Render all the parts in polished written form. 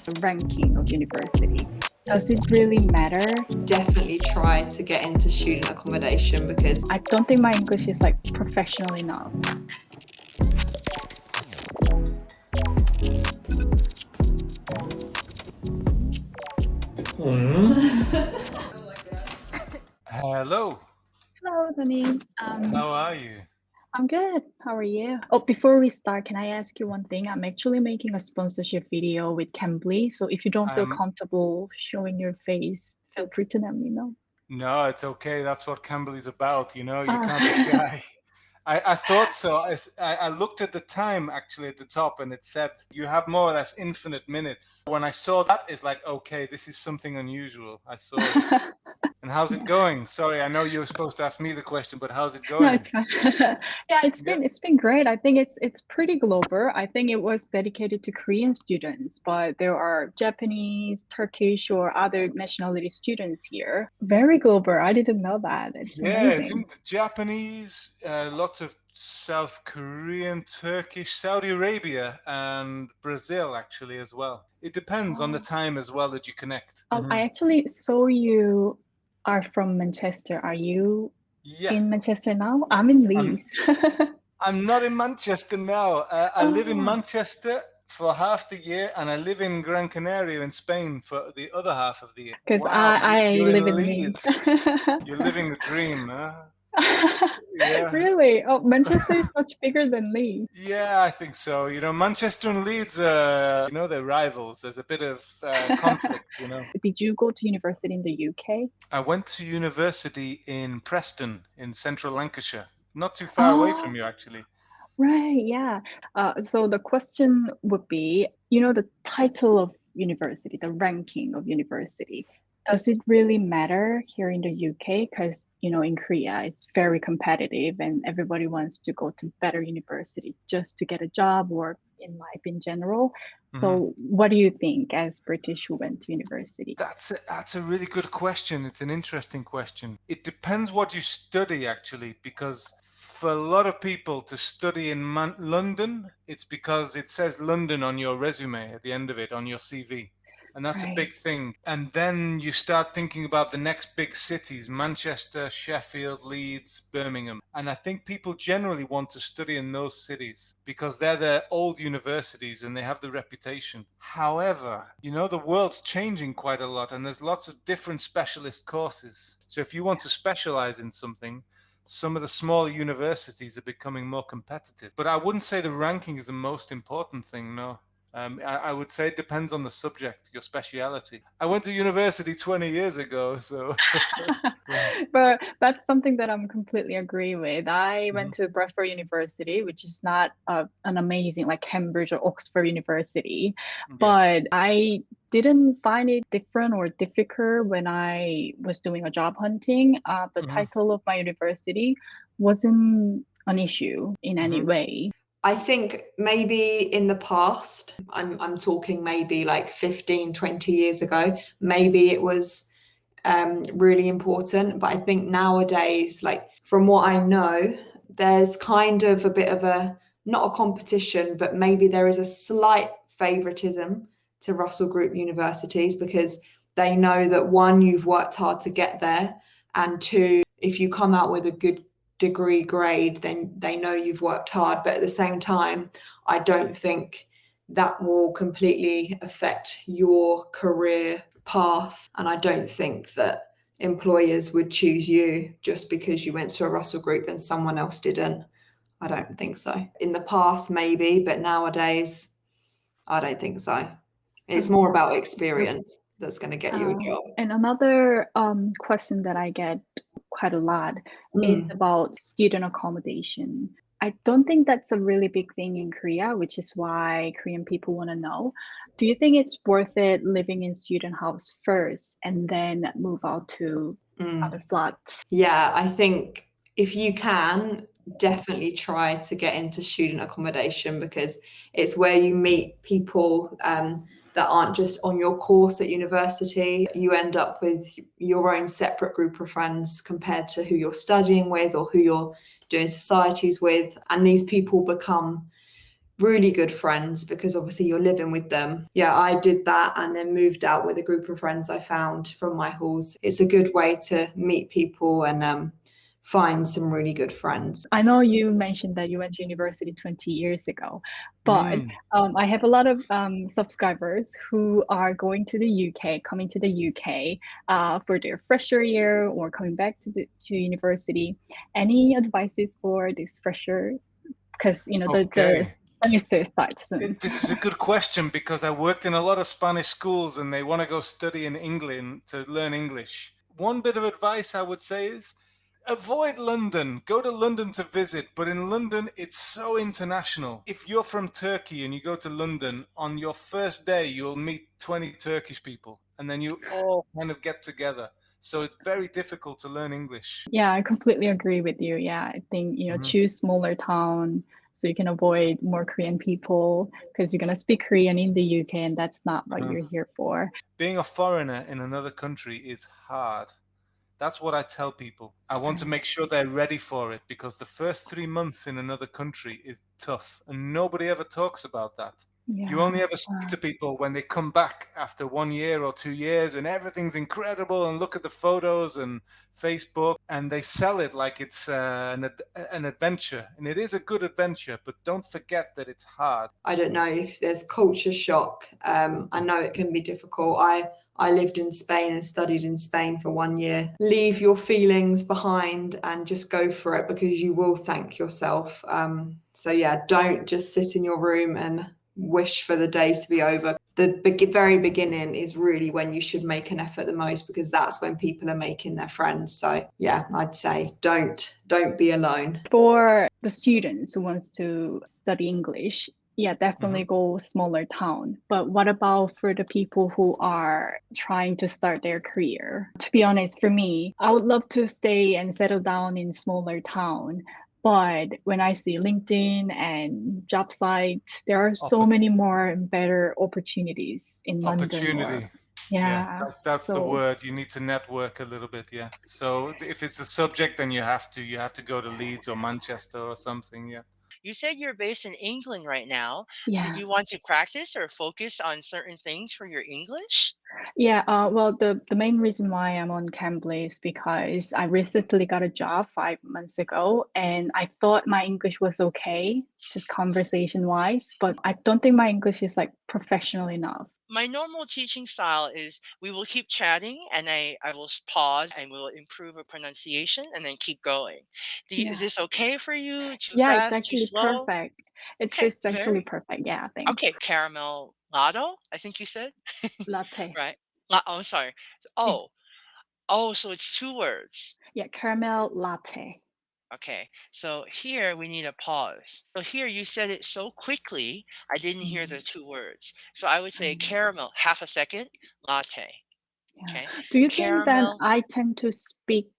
The ranking of university. Does it really matter? Definitely try to get into student accommodation because I don't think my English is like professional enough. Hello. Hello, Soomin. How are you? I'm good. How are you? Oh, before we start, can I ask you one thing? I'm actually making a sponsorship video with Cambly, so if you don't feel comfortable showing your face, feel free to let me know. No, it's okay. That's what Campbell is about. You know, you can't be shy. I thought so. I looked at the time actually at the top and it said you have more or less infinite minutes. When I saw that, it's like, okay, this is something unusual. I saw it. And how's it going? Sorry, I know you were supposed to ask me the question, but how's it going? No, it's fine. Yeah, it's been great. I think it's pretty global. I think it was dedicated to Korean students, but there are Japanese, Turkish, or other nationality students here. Very global. I didn't know that. It's amazing. It's Japanese, lots of South Korean, Turkish, Saudi Arabia, and Brazil actually as well. It depends on the time as well that you connect. I actually saw you are from Manchester. Are you in Manchester now? I'm in Leeds. I'm not in Manchester now. I live in Manchester for half the year, and I live in Gran Canaria in Spain for the other half of the year. Because I live in Leeds. You're living the dream, huh? Yeah. Really? Oh, Manchester is much bigger than Leeds. Yeah, I think so. You know, Manchester and Leeds are, they're rivals. There's a bit of conflict, Did you go to university in the UK? I went to university in Preston in central Lancashire. Not too far away from you, actually. Right, yeah. So the question would be, the title of university, the ranking of university. Does it really matter here in the UK? Because, in Korea, it's very competitive and everybody wants to go to better university just to get a job or in life in general. So what do you think as British who went to university? That's a really good question. It's an interesting question. It depends what you study, actually, because for a lot of people to study in London, it's because it says London on your resume at the end of it, on your CV. And that's a big thing. And then you start thinking about the next big cities, Manchester, Sheffield, Leeds, Birmingham. And I think people generally want to study in those cities because they're the old universities and they have the reputation. However, the world's changing quite a lot and there's lots of different specialist courses. So if you want to specialize in something, some of the smaller universities are becoming more competitive. But I wouldn't say the ranking is the most important thing, no. I would say it depends on the subject, your speciality. I went to university 20 years ago, so. But that's something that I'm completely agree with. I went to Bradford University, which is not an amazing like Cambridge or Oxford University, but I didn't find it different or difficult when I was doing a job hunting. The title of my university wasn't an issue in any way. I think maybe in the past, I'm talking maybe like 15, 20 years ago, maybe it was really important. But I think nowadays, like from what I know, there's kind of a bit of not a competition, but maybe there is a slight favoritism to Russell Group universities because they know that one, you've worked hard to get there, and two, if you come out with a good degree grade, then they know you've worked hard. But at the same time, I don't think that will completely affect your career path. And I don't think that employers would choose you just because you went to a Russell Group and someone else didn't. I don't think so. In the past, maybe, but nowadays, I don't think so. It's more about experience that's going to get you a job. And another question that I get quite a lot is about student accommodation. I don't think that's a really big thing in Korea, which is why Korean people want to know. Do you think it's worth it living in student house first and then move out to other flats? Yeah, I think if you can, definitely try to get into student accommodation because it's where you meet people that aren't just on your course at university. You end up with your own separate group of friends compared to who you're studying with or who you're doing societies with. And these people become really good friends, because obviously you're living with them. Yeah, I did that and then moved out with a group of friends I found from my halls. It's a good way to meet people and find some really good friends. I know you mentioned that you went to university 20 years ago, but Mm. I have a lot of subscribers who are going to the UK, coming to the UK for their fresher year or coming back to university. Any advices for these freshers? Because Okay. the semester starts soon. This is a good question, because I worked in a lot of Spanish schools and they want to go study in England to learn English. One bit of advice I would say is avoid London. Go to London to visit, but in London it's so international. If you're from Turkey and you go to London, on your first day you'll meet 20 Turkish people and then you all kind of get together. So it's very difficult to learn English. Yeah, I completely agree with you. Yeah, I think, choose smaller town so you can avoid more Korean people, because you're going to speak Korean in the UK and that's not what you're here for. Being a foreigner in another country is hard. That's what I tell people. I want to make sure they're ready for it, because the first 3 months in another country is tough and nobody ever talks about that. Yeah. You only ever speak to people when they come back after 1 year or 2 years and everything's incredible and look at the photos and Facebook, and they sell it like it's an adventure. And it is a good adventure, but don't forget that it's hard. I don't know if there's culture shock. I know it can be difficult. I lived in Spain and studied in Spain for 1 year. Leave your feelings behind and just go for it, because you will thank yourself. So yeah, don't just sit in your room and wish for the days to be over. The very beginning is really when you should make an effort the most, because that's when people are making their friends. So yeah, I'd say don't be alone. For the students who wants to study English, yeah, definitely go smaller town. But what about for the people who are trying to start their career? To be honest, for me, I would love to stay and settle down in smaller town. But when I see LinkedIn and job sites, there are so many more and better opportunities in London. That's the word. You need to network a little bit. Yeah. So if it's a subject, then you have to go to Leeds or Manchester or something. Yeah. You said you're based in England right now. Yeah. Did you want to practice or focus on certain things for your English? Yeah, well, the main reason why I'm on Cambly is because I recently got a job 5 months ago, and I thought my English was okay, just conversation-wise, but I don't think my English is like professional enough. My normal teaching style is we will keep chatting and I will pause and we'll improve a pronunciation and then keep going. Is this okay for you? Too Yeah, it's fast, too actually slow? perfect. It's Okay, actually perfect. Yeah, thanks. Okay, caramel lotto, I think you said. Latte. Right. I'm sorry. Oh, so it's 2 words. Yeah, caramel latte. Okay, so here we need a pause. So here you said it so quickly, I didn't hear the 2 words. So I would say caramel, half a second, latte. Yeah. Okay. Do you think that Caramel. I tend to speak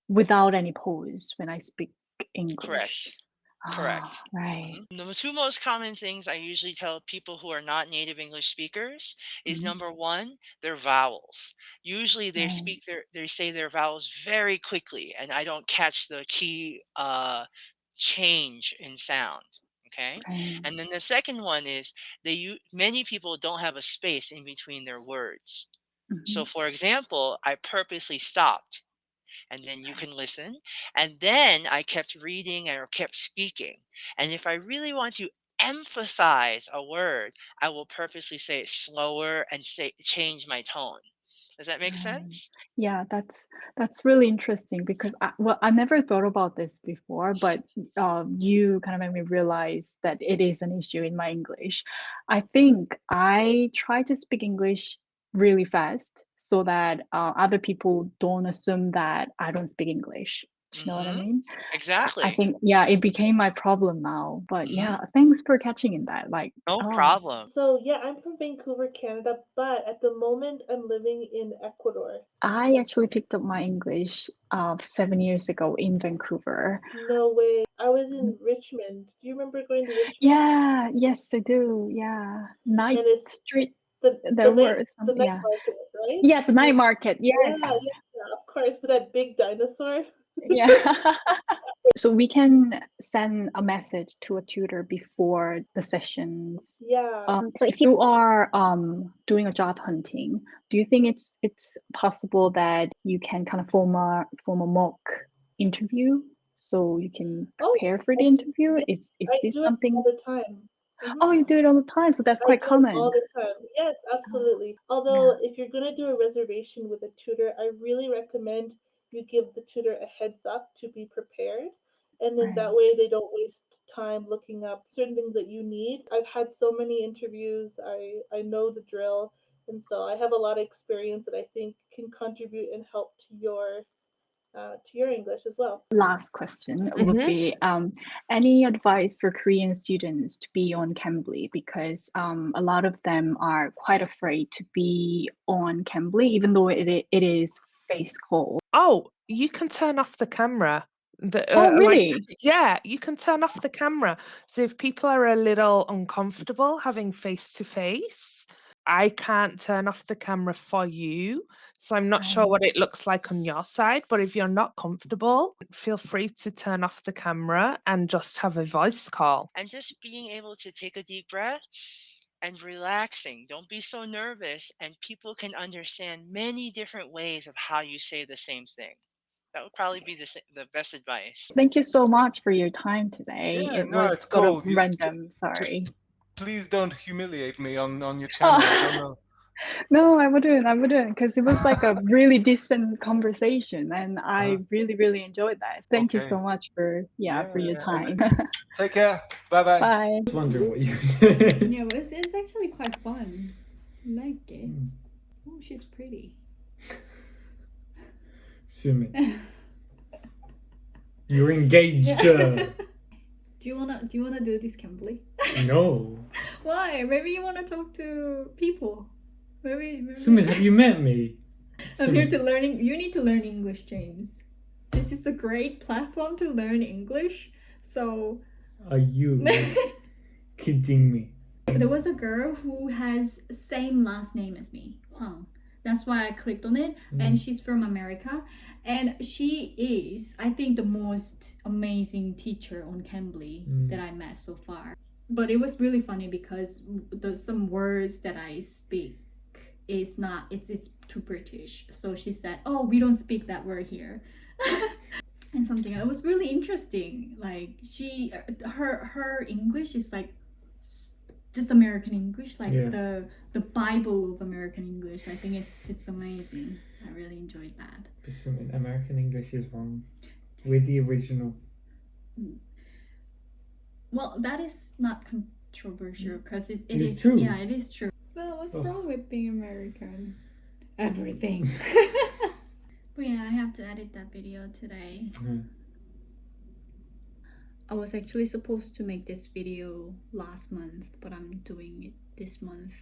without any pause when I speak English? Correct. Right. The 2 most common things I usually tell people who are not native English speakers is number 1, their vowels. Usually they say their vowels very quickly and I don't catch the key change in sound. Okay. Right. And then the second one is many people don't have a space in between their words. So for example, I purposely stopped and then you can listen. And then I kept reading or kept speaking. And if I really want to emphasize a word, I will purposely say it slower and change my tone. Does that make sense? Yeah, that's really interesting because I never thought about this before, but you kind of made me realize that it is an issue in my English. I think I try to speak English really fast so that other people don't assume that I don't speak English. Do you know what I mean? Exactly. I think, yeah, it became my problem now. But yeah, thanks for catching in that. Like, No problem. So yeah, I'm from Vancouver, Canada, but at the moment I'm living in Ecuador. I actually picked up my English 7 years ago in Vancouver. No way. I was in Richmond. Do you remember going to Richmond? Yeah, yes, I do. Yeah. Night And it's Street. the There were night some, yeah. market, right? Yeah, the night market. Yes. Yeah, of course, with that big dinosaur. Yeah. So we can send a message to a tutor before the sessions. Yeah. So if you are doing a job hunting, do you think it's possible that you can kind of form a mock interview so you can prepare for the interview? Is I this do something? it all the time. Oh, you do it all the time, so that's quite I do it common. all the time. Yes, absolutely. Although if you're gonna do a reservation with a tutor, I really recommend you give the tutor a heads up to be prepared. And then that way they don't waste time looking up certain things that you need. I've had so many interviews. I know the drill. And so I have a lot of experience that I think can contribute and help to your English as well. Last question would be any advice for Korean students to be on Cambly, because a lot of them are quite afraid to be on Cambly, even though it is face call. Oh, you can turn off the camera. Oh, really? Yeah, you can turn off the camera. So if people are a little uncomfortable having face-to-face, I can't turn off the camera for you. So I'm not sure what it looks like on your side, but if you're not comfortable, feel free to turn off the camera and just have a voice call. And just being able to take a deep breath and relaxing. Don't be so nervous, and people can understand many different ways of how you say the same thing. That would probably be the best advice. Thank you so much for your time today. Yeah, It no, was it's sort cool. of random. Sorry. Just please don't humiliate me on your channel. I don't know. No, I wouldn't, because it was like a really decent conversation, and I really enjoyed that. Thank you so much for your time. Take care. Bye-bye. Bye. I was wondering what you were doing. Yeah, it's actually quite fun. I like it. Oh, she's pretty. Soomin. You're engaged. Do you wanna do this, Cambly? No. Why? Maybe you wanna talk to people. Maybe. Soomin, have you met me? I'm here to learning. You need to learn English, James. This is a great platform to learn English. So. Are you kidding me? There was a girl who has same last name as me, Huang. That's why I clicked on it, and she's from America, and she is, I think, the most amazing teacher on Cambly that I met so far. But it was really funny because there's some words that I speak is not, it's too British. So she said, "Oh, we don't speak that word here." And something, it was really interesting. Like her English is like just American English, like the Bible of American English. I think it's amazing. I really enjoyed that. Assuming American English is wrong. We're the original. Well, that is not controversial because it is true. Yeah, it is true. Well, what's wrong with being American? Everything. But yeah, I have to edit that video today. I was actually supposed to make this video last month, but I'm doing it this month,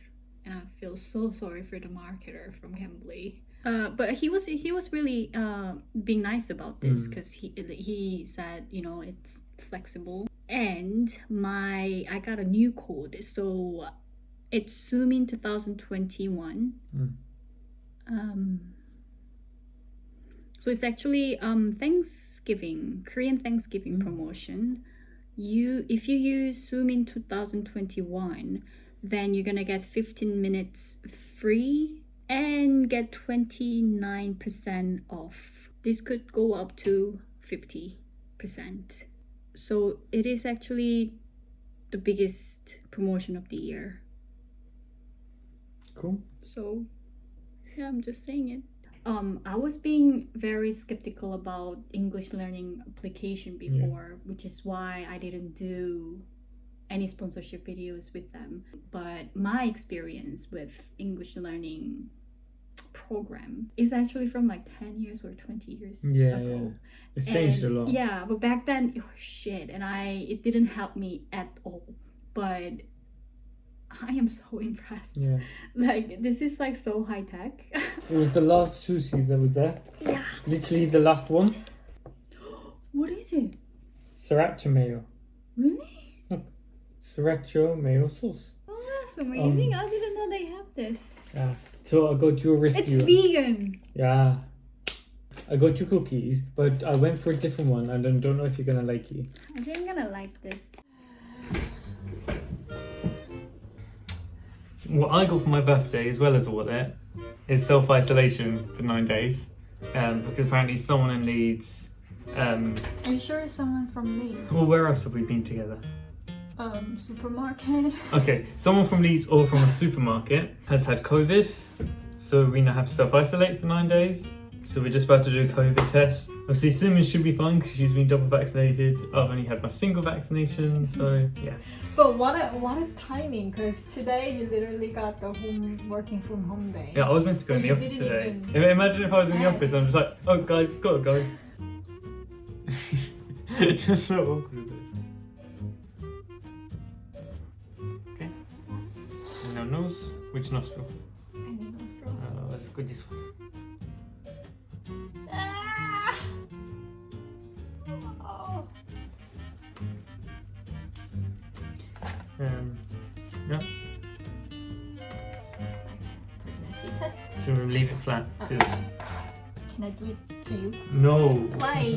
and I feel so sorry for the marketer from Cambly. But he was really being nice about this, because he said, you know, it's flexible, and I got a new code, so it's Soomin 2021. So it's actually Korean Thanksgiving promotion. If you use Soomin 2021, then you're gonna get 15 minutes free and get 29% off. This could go up to 50%. So it is actually the biggest promotion of the year. Cool. So yeah, I'm just saying it. I was being very skeptical about English learning application before, which is why I didn't do any sponsorship videos with them. But my experience with English learning program is actually from like 10 years or 20 years ago. Yeah. It's changed a lot. Yeah, but back then it was shit, and it didn't help me at all. But I am so impressed. Yeah. Like, this is like so high tech. It was the last sushi that was there. Yes. Literally the last one. What is it? Sriracha mayo. Really? Sriracha mayo sauce. Oh, that's amazing. I didn't know they have this. Yeah. So I'll go to a rescue. It's vegan. Yeah. I got you cookies, but I went for a different one and I don't know if you're gonna like it. I think I'm gonna like this. What I got for my birthday, as well as all that, is self-isolation for 9 days. Because apparently someone in Leeds... Are you sure it's someone from Leeds? Well, where else have we been together? Supermarket. Okay, someone from Leeds or from a supermarket has had COVID, so we now have to self-isolate for 9 days. So we're just about to do a COVID test. Obviously, Soomin should be fine because she's been double vaccinated. I've only had my single vaccination, so yeah. But what a timing, because today you literally got the working from home day. Yeah, I was meant to go in the office today. Imagine if I was in the office and I'm just like, oh guys, gotta go. It's so awkward. Okay. Now nose, which nostril? Any nostril. Let's go this one. Ah! Oh. Yeah. Sounds like pregnancy test. So we leave it flat. Can I do it to you? No. Why?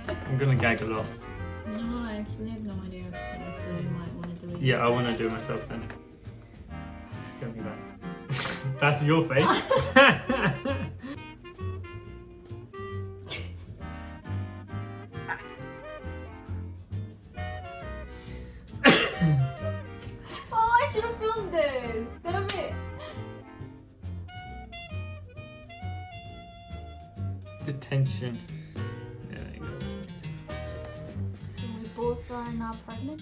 I'm gonna gag a lot. No, I actually have no idea what to do, so you might want to do it. Yeah, I want to do it myself then. It's gonna be bad. That's your face. Oh, I should have filmed this. Damn it. The tension. Yeah, there you go. So we both are not pregnant?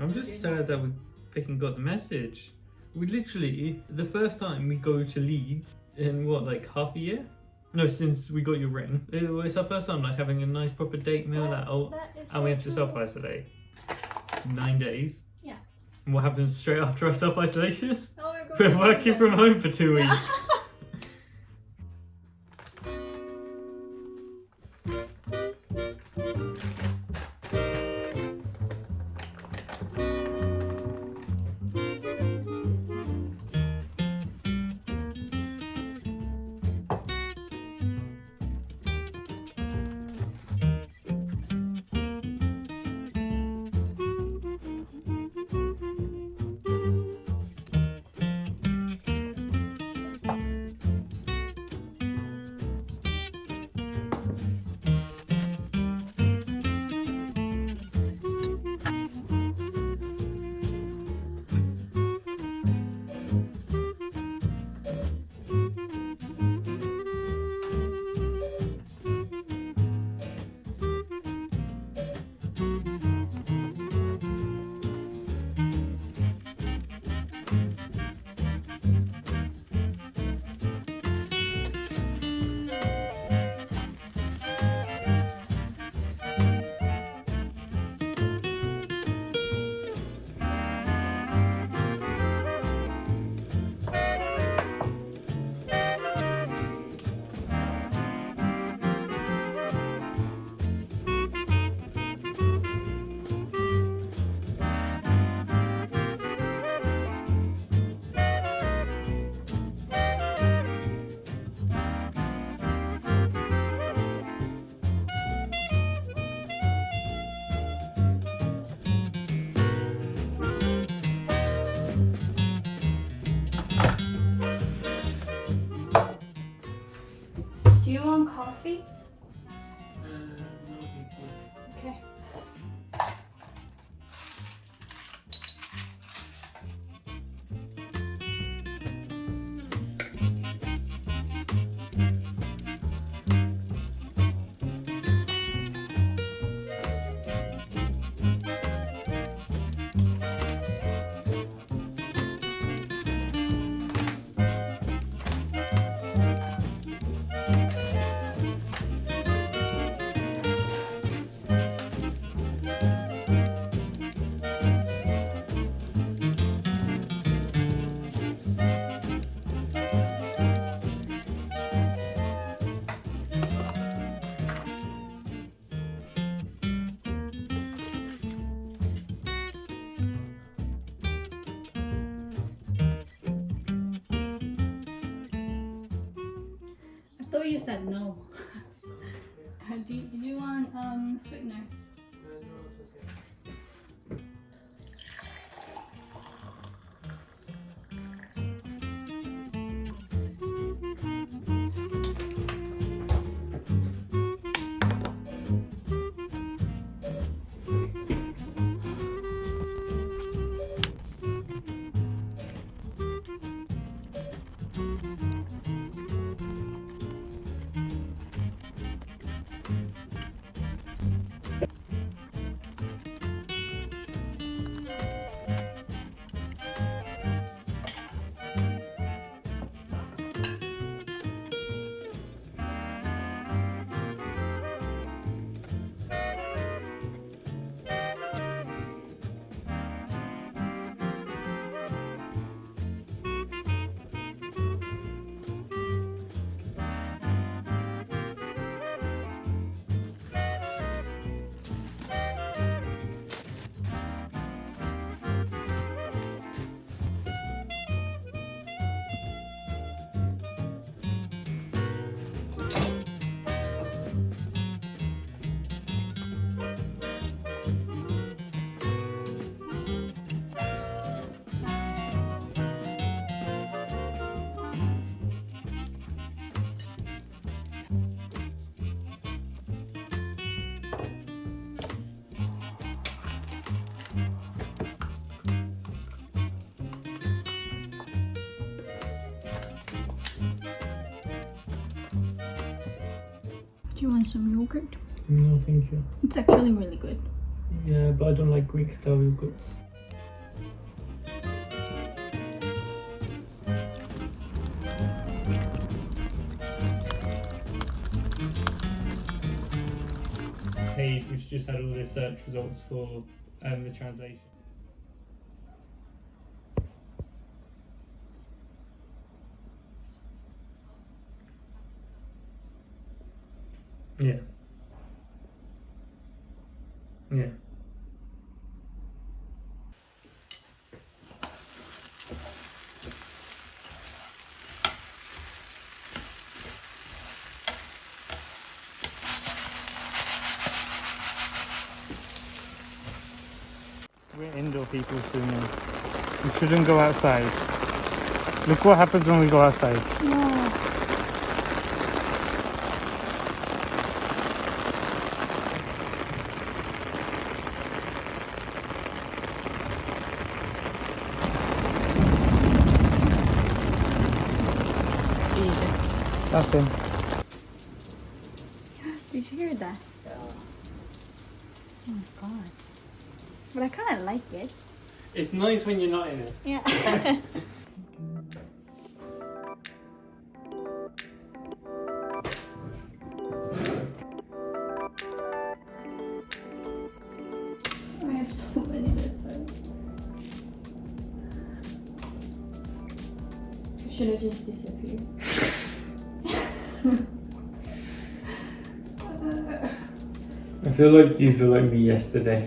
I'm just sad that we freaking got the message. We literally, the first time we go to Leeds in what, like half a year? No, since we got your ring. It's our first time like having a nice proper date meal out, and we have to self-isolate. 9 days. Yeah. And what happens straight after our self-isolation? Oh my god. We're working from home for 2 weeks. Do you want coffee? Okay. I thought you said no. sweeteners. Do you want some yogurt? No, thank you. It's actually really good. Yeah, but I don't like Greek style yogurts. Page which just had all the search results for the translation. Yeah. Yeah. We're indoor people, Soomin. We shouldn't go outside. Look what happens when we go outside. Yeah. That's him. Did you hear that? Yeah. Oh my god. But I kind of like it. It's nice when you're not in it. Yeah. I have so many lessons. Should I just disappear? I feel like you feel like me yesterday.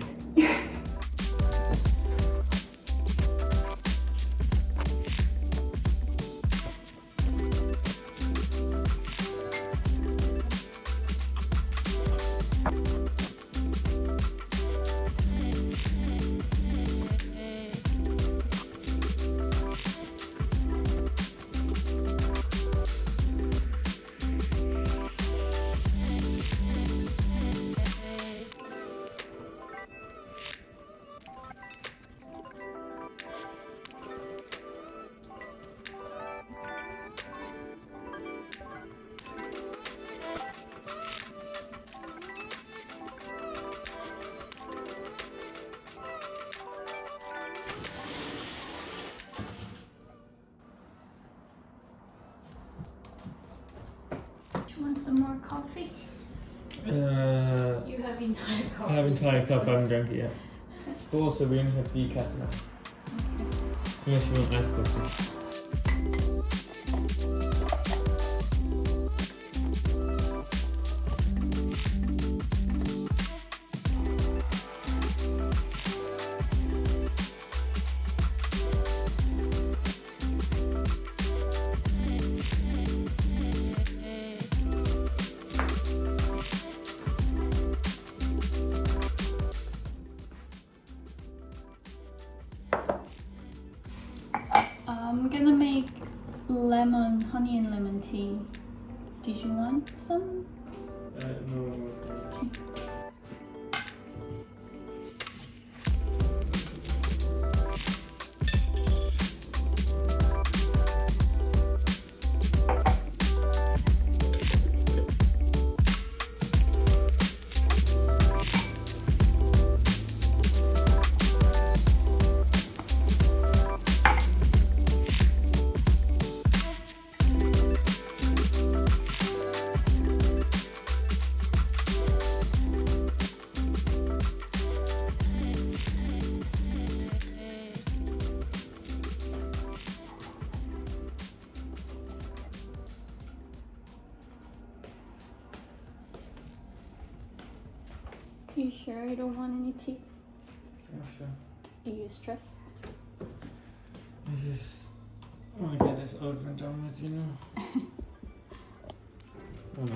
Do you want some more coffee? You have entire cup. I have entire cup, I haven't drunk it yet. But also we only have decaf now. Unless you want iced coffee. I'm gonna make honey and lemon tea. Did you want some? No. Are you sure you don't want any tea? Yeah, sure. Are you stressed? I just want to get this over and done with, you know. Oh, no,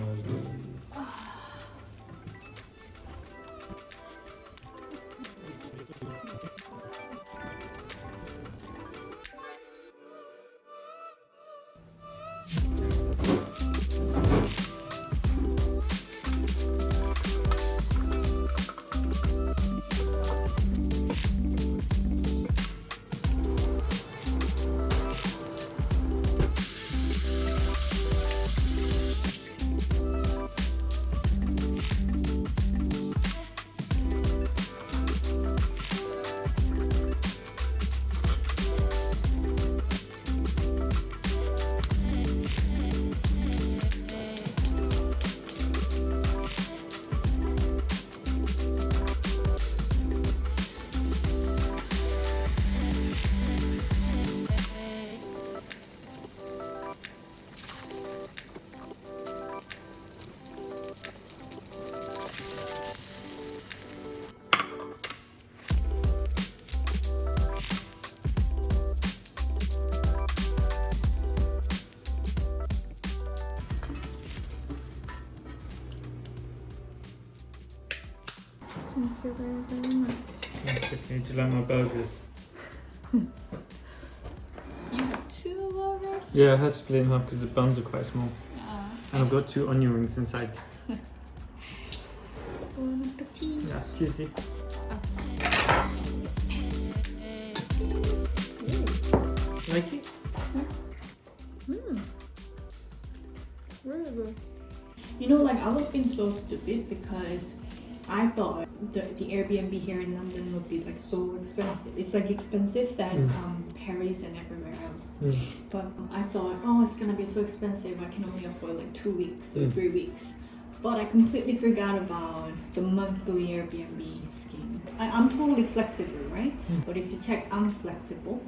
Thank you very, very much. Okay, do you like my burgers? You have 2 burgers? Yeah, I had to split it in half because the buns are quite small. And I've got 2 onion rings inside. Bon appetit. Yeah, cheesy. Like it? Really good. You know, like I was being so stupid because I thought the Airbnb here in London would be like so expensive. It's like expensive than Paris and everywhere else. But I thought, oh, it's gonna be so expensive. I can only afford like 2 weeks or 3 weeks. But I completely forgot about the monthly Airbnb scheme. I'm totally flexible, right? But if you check I'm flexible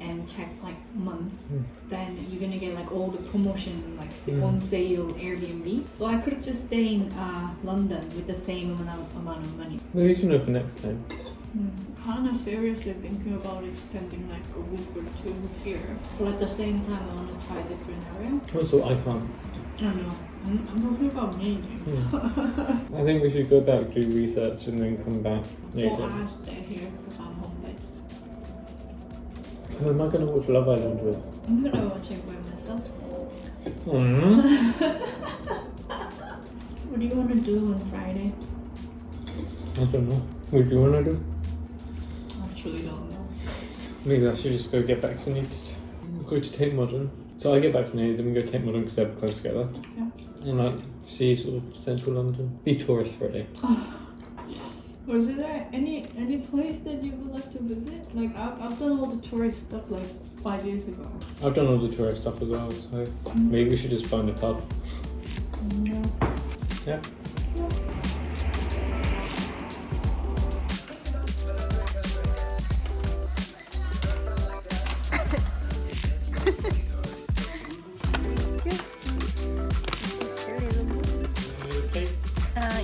and check like month, then you're gonna get like all the promotion, like on sale Airbnb. So I could have just stayed in London with the same amount of money. Maybe you should know for next time. Kind of seriously thinking about extending like a week or 2 here. But at the same time, I want to try different area. Also, I can't. I know. I'm talking about me. I think we should go back, do research, and then come back later. Well, I stay here because I'm home based. Who am I going to watch Love Island with? I'm gonna watch it by myself. What do you want to do on Friday? I don't know. What do you want to do? I actually don't know. Maybe I should just go get vaccinated. Go to Tate Modern. So I get vaccinated, then we go to Tate Modern because they're close together. Yeah. And like see sort of central London. Be tourist for a day. Was there any place that you would like to visit? Like I've done all the tourist stuff like 5 years ago. I've done all the tourist stuff as well, so maybe we should just find a pub. Yeah.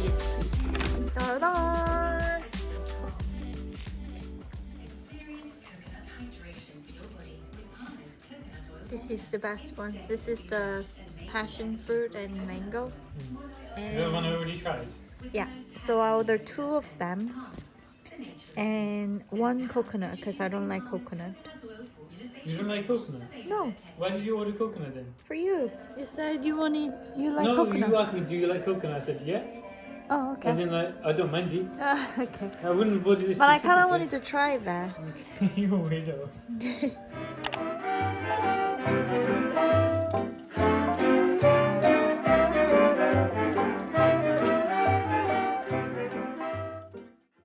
Yes, please. Ta-da! This is the best one. This is the passion fruit and mango. And Is that one I already tried? yeah, so I'll order 2 of them and 1 coconut because I don't like coconut. You don't like coconut? No, Why did you order coconut then? for you. You said you like No, coconut. you asked me, do you like coconut? I said, yeah. Oh, As okay. in, like, I don't mind it. Okay. I wouldn't have ordered this. But I kind of specifically. wanted to try that. You're a weirdo.